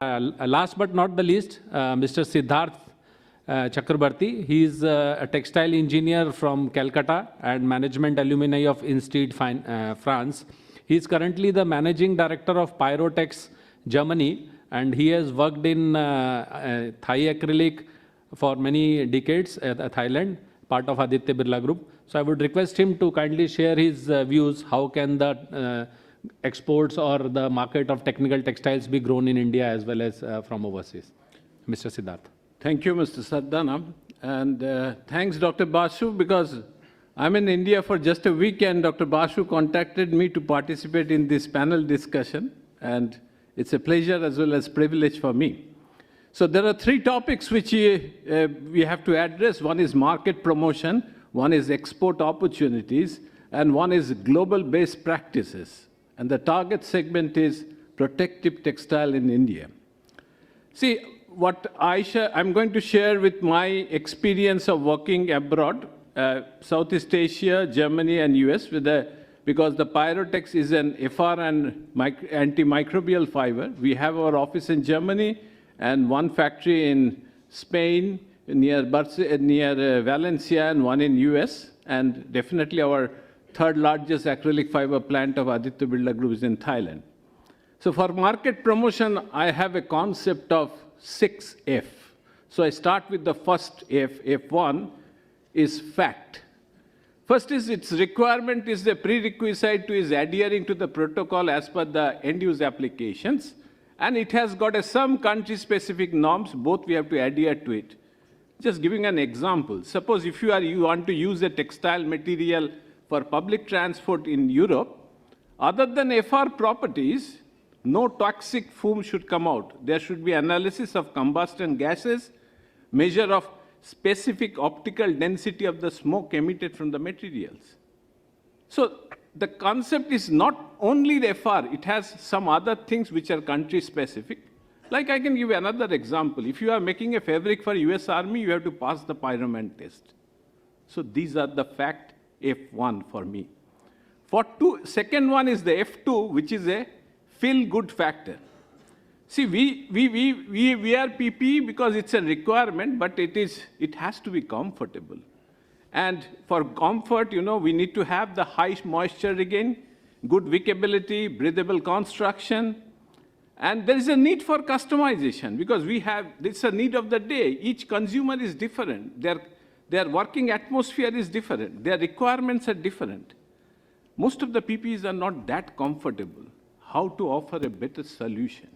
Last but not the least, Mr. Siddharth Chakrabarti. He is a textile engineer from Calcutta and management alumni of Instead, France. He is currently the managing director of PyroTex Germany, and he has worked in Thai acrylic for many decades at Thailand, part of Aditya Birla Group. So I would request him to kindly share his views. How can the exports or the market of technical textiles be grown in India as well as from overseas? Mr. Siddharth. Thank you, Mr. Saddana. And thanks, Dr. Basu, because I'm in India for just a week and Dr. Basu contacted me to participate in this panel discussion. And it's a pleasure as well as privilege for me. So there are three topics which we have to address. One is market promotion, one is export opportunities, and one is global best practices. And the target segment is protective textile in India. See, what I'm going to share with my experience of working abroad, Southeast Asia, Germany, and US, because the PyroTex is an FR and antimicrobial fiber. We have our office in Germany and one factory in Spain, near Valencia, and one in US, and definitely our third largest acrylic fiber plant of Aditya Birla Group is in Thailand. So for market promotion, I have a concept of 6F. So I start with the first F. F1 is fact. First is its requirement is the prerequisite to is adhering to the protocol as per the end-use applications. And it has got some country-specific norms, both we have to adhere to it. Just giving an example. Suppose if you want to use a textile material for public transport in Europe, other than FR properties, no toxic fume should come out. There should be analysis of combustion gases, measure of specific optical density of the smoke emitted from the materials. So the concept is not only the FR, it has some other things which are country specific. Like I can give you another example. If you are making a fabric for US Army, you have to pass the pyroman test. So these are the fact F1 for me. Second one is the F2, which is a feel-good factor. See, we wear PPE because it's a requirement, but it has to be comfortable. And for comfort, we need to have the high moisture regain, good wickability, breathable construction. And there is a need for customization because it's a need of the day. Each consumer is different. Their working atmosphere is different. Their requirements are different. Most of the PPEs are not that comfortable. How to offer a better solution?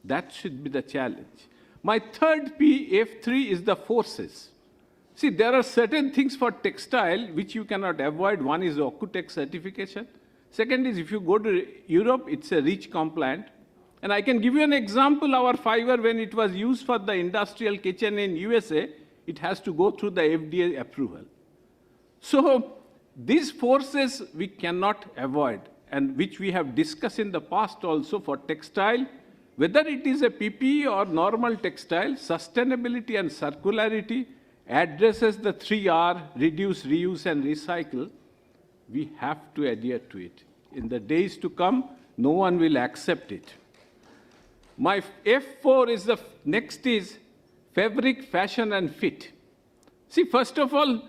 That should be the challenge. My third P, F3, is the forces. See, there are certain things for textile which you cannot avoid. One is OCUTEX certification. Second is if you go to Europe, it's a REACH compliant. And I can give you an example. Our fiber, when it was used for the industrial kitchen in USA, it has to go through the FDA approval. So these forces we cannot avoid, and which we have discussed in the past also for textile, whether it is a PPE or normal textile, sustainability and circularity addresses the 3R, reduce, reuse, and recycle. We have to adhere to it. In the days to come, no one will accept it. My F4 is next is fabric, fashion, and fit. See, first of all,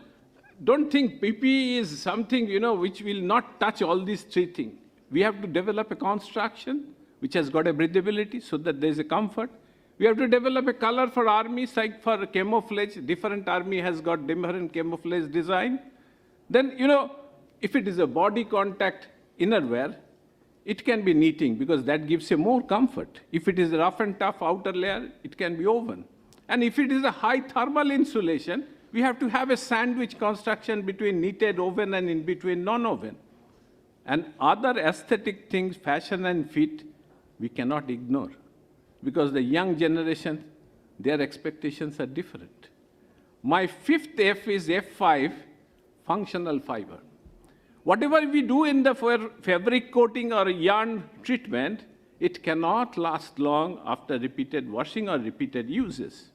don't think PPE is something, which will not touch all these three things. We have to develop a construction which has got a breathability so that there is a comfort. We have to develop a color for armies, like for camouflage. Different army has got different camouflage design. Then, if it is a body contact innerwear, it can be knitting because that gives you more comfort. If it is a rough and tough outer layer, it can be woven. And if it is a high thermal insulation, we have to have a sandwich construction between knitted woven and in between non-woven. And other aesthetic things, fashion and fit, we cannot ignore because the young generation, their expectations are different. My fifth F is F5, functional fiber. Whatever we do in the fabric coating or yarn treatment, it cannot last long after repeated washing or repeated uses.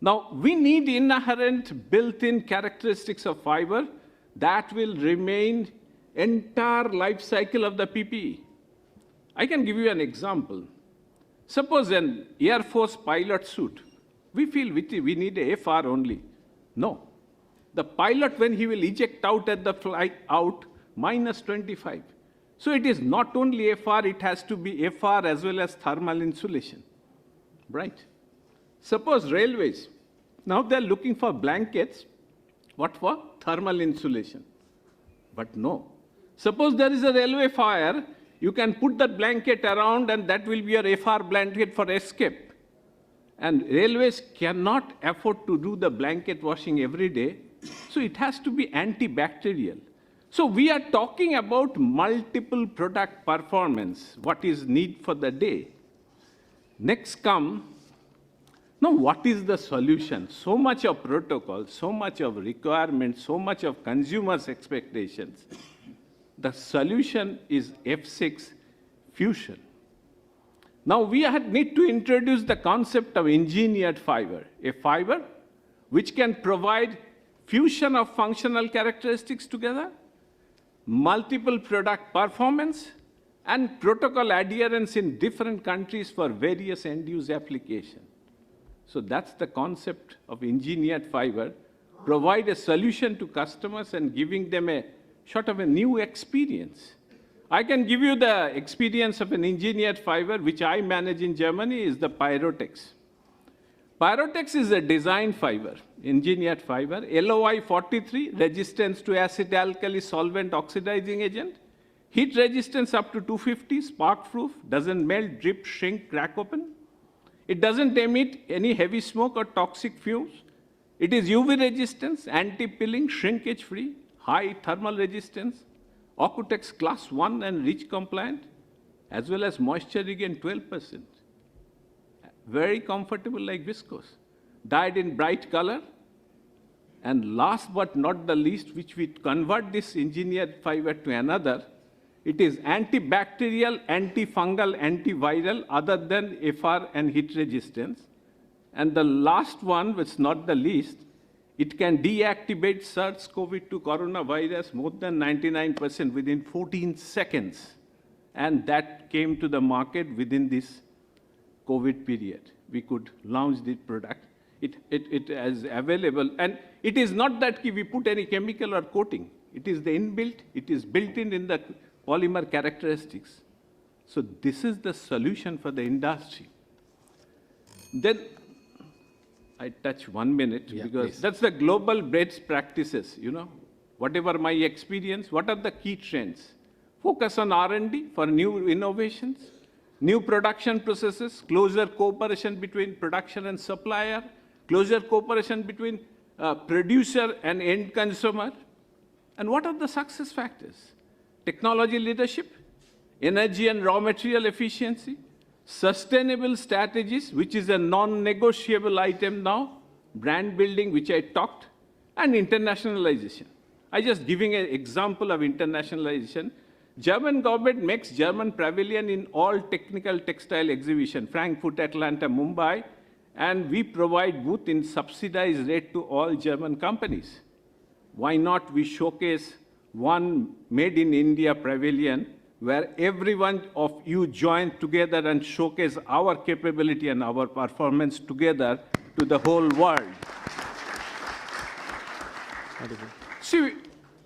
Now, we need inherent built-in characteristics of fiber that will remain entire life cycle of the PPE. I can give you an example. Suppose an Air Force pilot suit, we feel we need a FR only. No. The pilot, when he will eject out at the flight out, minus 25. So it is not only FR, it has to be FR as well as thermal insulation, right? Suppose railways, now they're looking for blankets, what for? Thermal insulation. But no. Suppose there is a railway fire, you can put that blanket around and that will be your FR blanket for escape. And railways cannot afford to do the blanket washing every day, so it has to be antibacterial. So we are talking about multiple product performance, what is need for the day. Next come, now what is the solution? So much of protocol, so much of requirements, so much of consumers' expectations. The solution is F6 fusion. Now we need to introduce the concept of engineered fiber, a fiber which can provide fusion of functional characteristics together, multiple product performance, and protocol adherence in different countries for various end-use applications. So that's the concept of engineered fiber, provide a solution to customers and giving them a sort of a new experience. I can give you the experience of an engineered fiber, which I manage in Germany, is the PyroTex. PyroTex is a design fiber, engineered fiber, LOI 43, resistance to acid-alkali solvent oxidizing agent, heat resistance up to 250, spark-proof, doesn't melt, drip, shrink, crack open. It doesn't emit any heavy smoke or toxic fumes. It is UV resistance, anti-pilling, shrinkage-free, high thermal resistance, Ocutex class 1 and REACH compliant, as well as moisture regain 12%. Very comfortable like viscose. Dyed in bright color. And last but not the least, which we convert this engineered fiber to another, it is antibacterial, antifungal, antiviral, other than FR and heat resistance. And the last one, which is not the least, it can deactivate SARS-CoV-2 coronavirus more than 99% within 14 seconds. And that came to the market within this COVID period. We could launch the product. It is available. And it is not that we put any chemical or coating. It is the inbuilt. It is built in the polymer characteristics. So this is the solution for the industry. Then I touch 1 minute, because please. That's the global best practices, Whatever my experience, what are the key trends? Focus on R&D for new innovations, new production processes, closer cooperation between production and supplier, closer cooperation between producer and end consumer. And what are the success factors? Technology leadership, energy and raw material efficiency, sustainable strategies, which is a non-negotiable item now, brand building, which I talked, and internationalization. I just giving an example of internationalization. German government makes German pavilion in all technical textile exhibition, Frankfurt, Atlanta, Mumbai, and we provide booth in subsidized rate to all German companies. Why not we showcase one made in India pavilion where everyone of you join together and showcase our capability and our performance together to the whole world. See,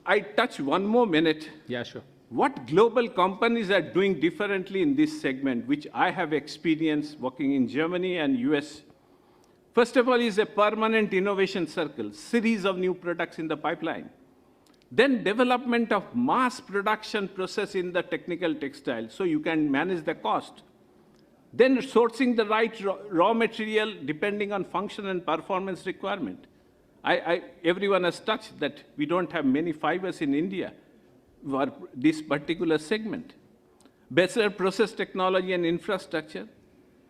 I touch 1 more minute. Yeah, sure. What global companies are doing differently in this segment, which I have experienced working in Germany and US. First of all is a permanent innovation circle, series of new products in the pipeline. Then development of mass production process in the technical textile, so you can manage the cost. Then sourcing the right raw material depending on function and performance requirement. Everyone has touched that we don't have many fibers in India for this particular segment. Better process technology and infrastructure,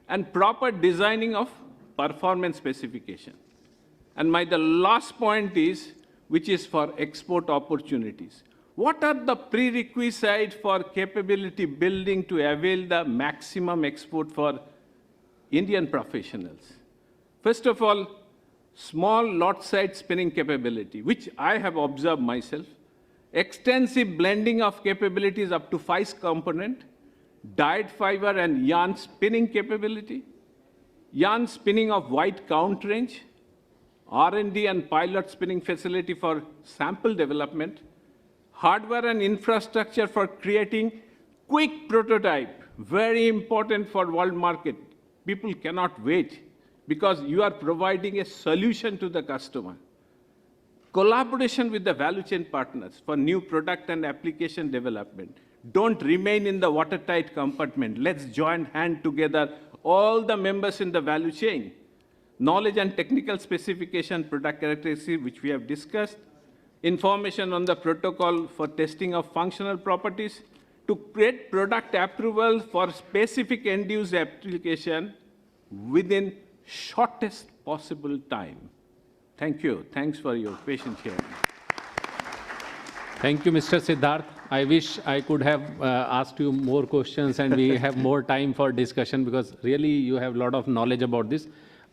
and proper designing of performance specification. And the last point is, which is for export opportunities. What are the prerequisites for capability building to avail the maximum export for Indian professionals? First of all, small lot size spinning capability, which I have observed myself. Extensive blending of capabilities up to 5 components. dyed fiber and yarn spinning capability, yarn spinning of wide count range, R&D and pilot spinning facility for sample development, hardware and infrastructure for creating quick prototype, very important for world market. People cannot wait because you are providing a solution to the customer. Collaboration with the value chain partners for new product and application development. Don't remain in the watertight compartment. Let's join hand together, all the members in the value chain. Knowledge and technical specification, product characteristics, which we have discussed. Information on the protocol for testing of functional properties. To create product approval for specific end-use application within shortest possible time. Thank you. Thanks for your patience here. Thank you, Mr. Siddharth. I wish I could have asked you more questions and we have more time for discussion because really you have a lot of knowledge about this.